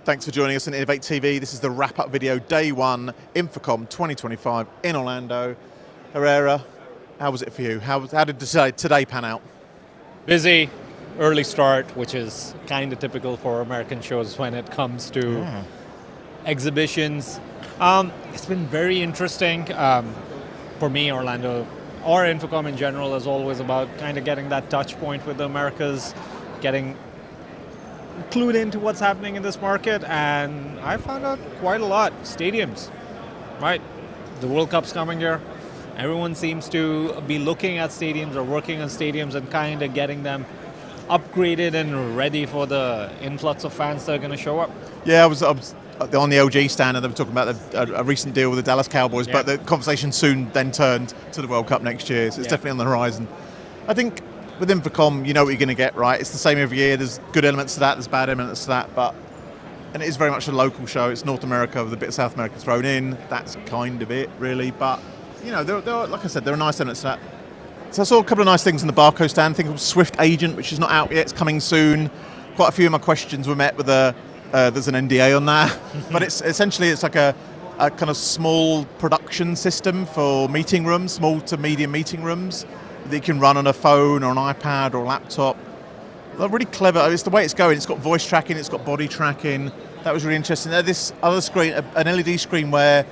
Thanks for joining us on Inavate TV. This is the wrap-up video, day one, InfoComm 2025 in Orlando. Hurraraih, how was it for you? How did today pan out? Busy, early start, which is kind of typical for American shows when it comes to exhibitions. It's been very interesting. For me, Orlando, or InfoComm in general, is always about kind of getting that touch point with the Americas, getting clued into what's happening in this market, and I found out quite a lot. Stadiums, right? The World Cup's coming here. Everyone seems to be looking at stadiums or working on stadiums and kind of getting them upgraded and ready for the influx of fans that are going to show up. Yeah, I was on the LG stand and they were talking about a recent deal with the Dallas Cowboys, but the conversation soon then turned to the World Cup next year, so it's definitely on the horizon. I think with InfoComm, you know what you're going to get, right? It's the same every year. There's good elements to that, there's bad elements to that, and it is very much a local show. It's North America with a bit of South America thrown in. That's kind of it, really. But, you know, there are, like I said, there are nice elements to that. So I saw a couple of nice things in the Barco stand. I think it was SwiftAgent, which is not out yet. It's coming soon. Quite a few of my questions were met with there's an NDA on that. But it's essentially like a kind of small production system for meeting rooms, small to medium meeting rooms, that you can run on a phone or an iPad or a laptop. They're really clever. It's the way it's going. It's got voice tracking, it's got body tracking. That was really interesting. There's this other screen, an LED screen where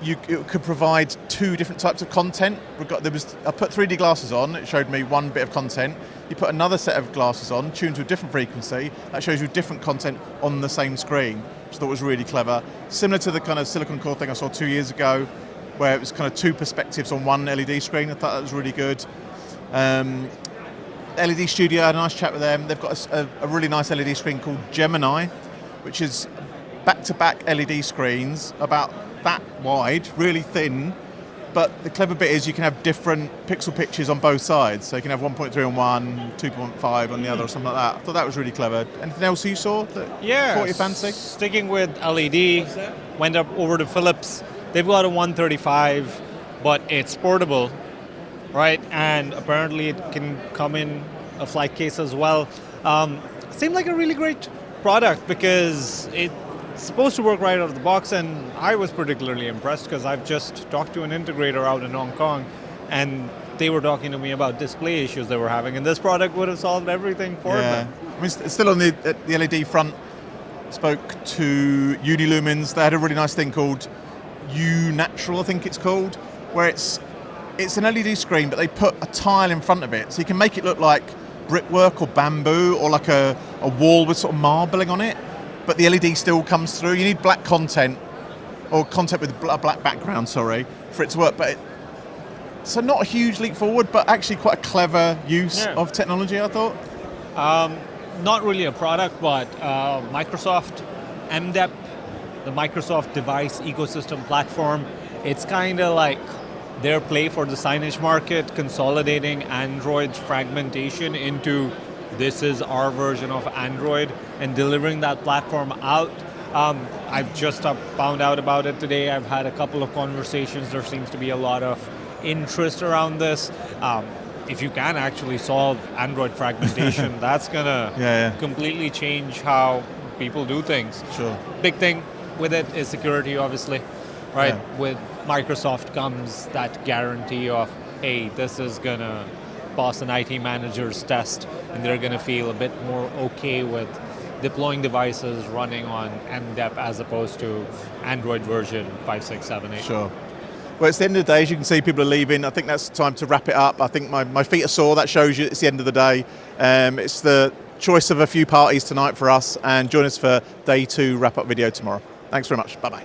it could provide two different types of content. I put 3D glasses on, it showed me one bit of content. You put another set of glasses on, tuned to a different frequency, that shows you different content on the same screen, which I thought was really clever. Similar to the kind of Silicon Core thing I saw 2 years ago, where it was kind of two perspectives on one LED screen. I thought that was really good. LED Studio, I had a nice chat with them. They've got a really nice LED screen called Gemini, which is back-to-back LED screens, about that wide, really thin, but the clever bit is you can have different pixel pitches on both sides. So you can have 1.3 on one, 2.5 on the other, or something like that. I thought that was really clever. Anything else you saw that caught your fancy? Sticking with LED, went up over to Philips. They've got a 135, but it's portable, right? And apparently it can come in a flight case as well. Seemed like a really great product because it's supposed to work right out of the box, and I was particularly impressed because I've just talked to an integrator out in Hong Kong, and they were talking to me about display issues they were having, and this product would have solved everything for them. I mean, still on the LED front, spoke to Unilumins. They had a really nice thing called Unatural, I think it's called, where it's an LED screen, but they put a tile in front of it, so you can make it look like brickwork or bamboo, or like a wall with sort of marbling on it, but the LED still comes through. You need black content, or content with a black background, sorry, for it to work. But so not a huge leap forward, but actually quite a clever use of technology, I thought. Not really a product, but Microsoft MDEV, the Microsoft Device Ecosystem Platform, it's kind of like their play for the signage market, consolidating Android's fragmentation into this is our version of Android and delivering that platform out. I've just found out about it today. I've had a couple of conversations. There seems to be a lot of interest around this. If you can actually solve Android fragmentation, that's going to completely change how people do things. Sure. Big thing with it is security, obviously, right? Yeah. With Microsoft comes that guarantee of, hey, this is going to pass an IT manager's test, and they're going to feel a bit more okay with deploying devices running on MDEV as opposed to Android version 5, 6, 7, 8. Sure. Well, it's the end of the day. As you can see, people are leaving. I think that's time to wrap it up. I think my feet are sore. That shows you it's the end of the day. It's the choice of a few parties tonight for us, and join us for day 2 wrap-up video tomorrow. Thanks very much. Bye-bye.